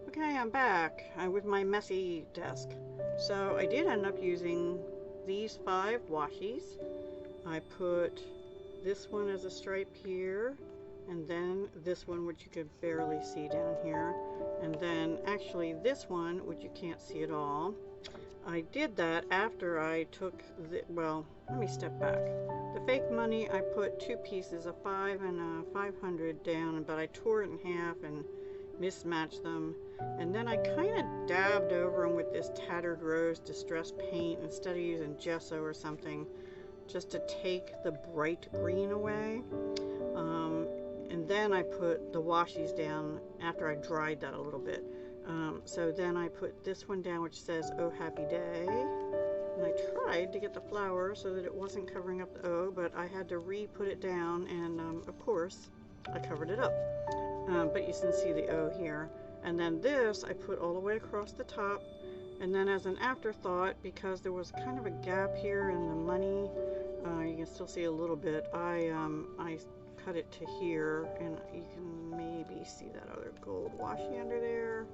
Okay, I'm back with my messy desk. So I did end up using these 5 washies. I put this one as a stripe here, and then this one, which you could barely see down here, and then actually this one, which you can't see at all. I did that after I took the, well, let me step back. The fake money, I put 2 pieces, a 5 and a 500 down, but I tore it in half and mismatched them. And then I kind of dabbed over them with this Tattered Rose Distress paint instead of using gesso or something, just to take the bright green away. And then I put the washies down after I dried that a little bit. So then I put this one down, which says "Oh Happy Day," and I tried to get the flower so that it wasn't covering up the O, but I had to re-put it down, and of course I covered it up. But you can see the O here. And then this I put all the way across the top, and then as an afterthought, because there was kind of a gap here in the money, you can still see a little bit, I cut it to here, and you can maybe see that other gold washi under there,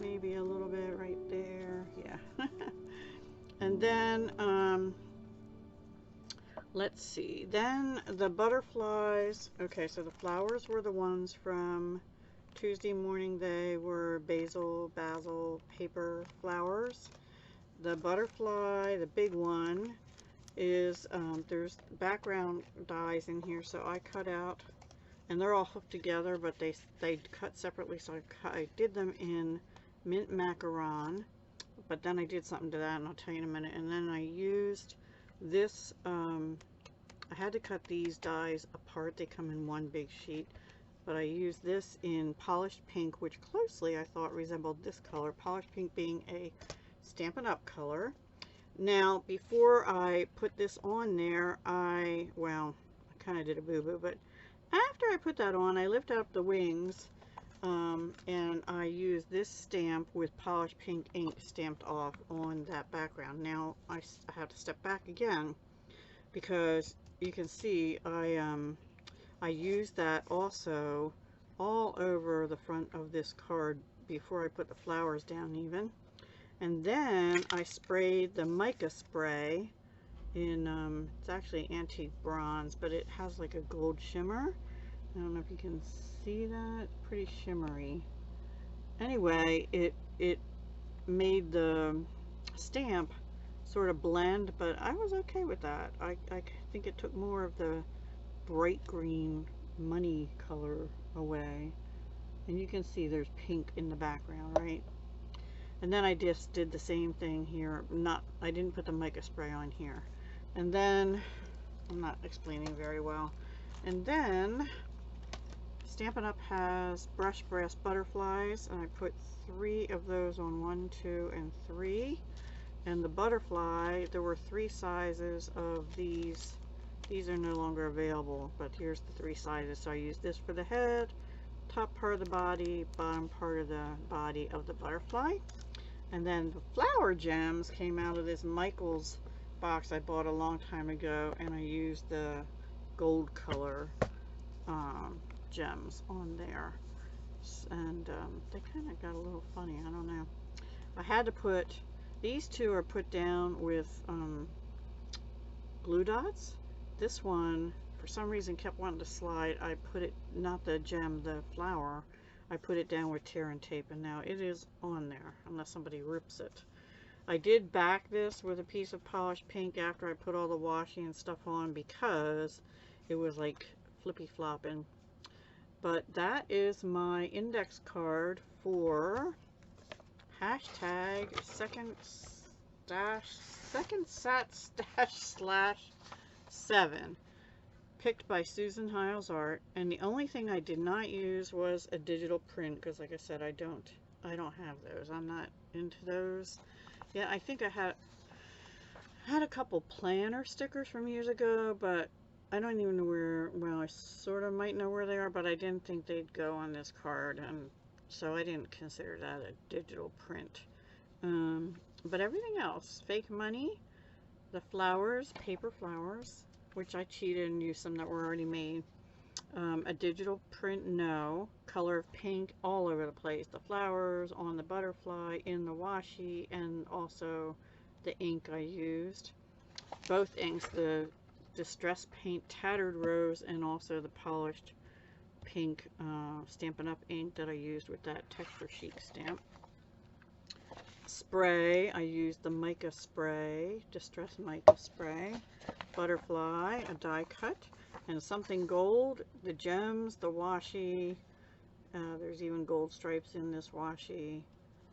maybe a little bit right there, yeah. And then let's see, then the butterflies. Okay, so the flowers were the ones from Tuesday morning. They were basil paper flowers. The butterfly, the big one, is there's background dies in here, so I cut out, and they're all hooked together, but they cut separately, so I did them in mint macaron, but then I did something to that, and I'll tell you in a minute. And then I used this, I had to cut these dies apart. They come in one big sheet, but I used this in polished pink, which closely I thought resembled this color, polished pink being a Stampin' Up color. Now, before I put this on there, I kind of did a boo-boo, but after I put that on, I lifted up the wings, and I used this stamp with polished pink ink stamped off on that background. Now, I have to step back again, because you can see I used that also all over the front of this card before I put the flowers down even. And then I sprayed the mica spray in, it's actually antique bronze, but it has like a gold shimmer. I don't know if you can see that, pretty shimmery. Anyway, it made the stamp sort of blend, but I was okay with that. I think it took more of the bright green money color away. And you can see there's pink in the background, right? And then I just did the same thing here. I didn't put the mica spray on here. And then, I'm not explaining very well. And then, Stampin' Up! Has brushed brass butterflies, and I put 3 of those on 1, 2, and 3. And the butterfly, there were 3 sizes of these. These are no longer available, but here's the 3 sizes. So I used this for the head, top part of the body, bottom part of the body of the butterfly. And then the flower gems came out of this Michaels box I bought a long time ago, and I used the gold color gems on there. And they kind of got a little funny, I don't know. I had to put, these 2 are put down with glue dots. This one, for some reason, kept wanting to slide. I put it, not the gem, the flower, I put it down with tear and tape, and now it is on there, unless somebody rips it. I did back this with a piece of polished pink after I put all the washi and stuff on, because it was like flippy flopping. But that is my index card for hashtag second sat stash / 7, picked by Susan Hiles Art. And the only thing I did not use was a digital print, because like I said, I don't have those. I'm not into those. Yeah, I think I had a couple planner stickers from years ago, but I don't even know where, well, I sort of might know where they are, but I didn't think they'd go on this card, and so I didn't consider that a digital print. But everything else, fake money, the flowers, paper flowers, which I cheated and used some that were already made. A digital print, no. Color of paint all over the place. The flowers on the butterfly, in the washi, and also the ink I used. Both inks, the Distress Paint Tattered Rose and also the polished pink Stampin' Up! Ink that I used with that Texture Chic stamp. Spray, I used the mica spray, Distress Mica spray. Butterfly, a die cut, and something gold, the gems, the washi. There's even gold stripes in this washi.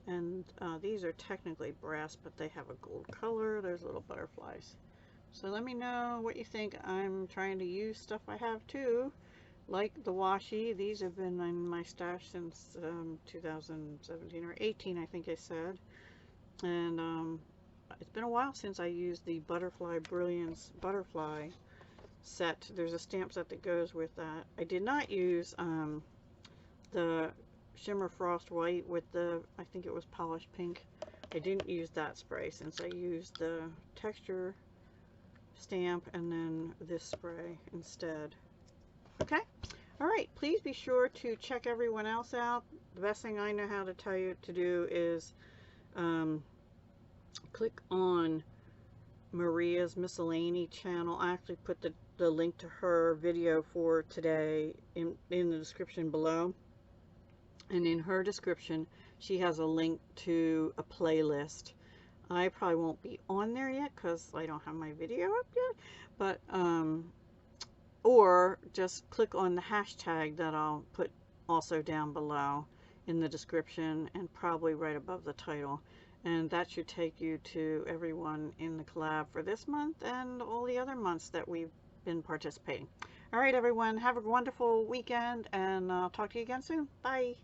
And these are technically brass, but they have a gold color. There's little butterflies. So let me know what you think. I'm trying to use stuff I have too, like the washi. These have been in my stash since 2017 or 18, I think I said. And it's been a while since I used the Butterfly Brilliance butterfly set. There's a stamp set that goes with that. I did not use the Shimmer Frost White with the, I think it was polished pink. I didn't use that spray since I used the texture stamp and then this spray instead. Okay, all right, please be sure to check everyone else out. The best thing I know how to tell you to do is click on Maria's Miscellany channel. I actually put the link to her video for today in the description below, and in her description she has a link to a playlist. I probably won't be on there yet because I don't have my video up yet, but or just click on the hashtag that I'll put also down below in the description and probably right above the title, and that should take you to everyone in the collab for this month and all the other months that we've been participating. All right, everyone, have a wonderful weekend, and I'll talk to you again soon. Bye.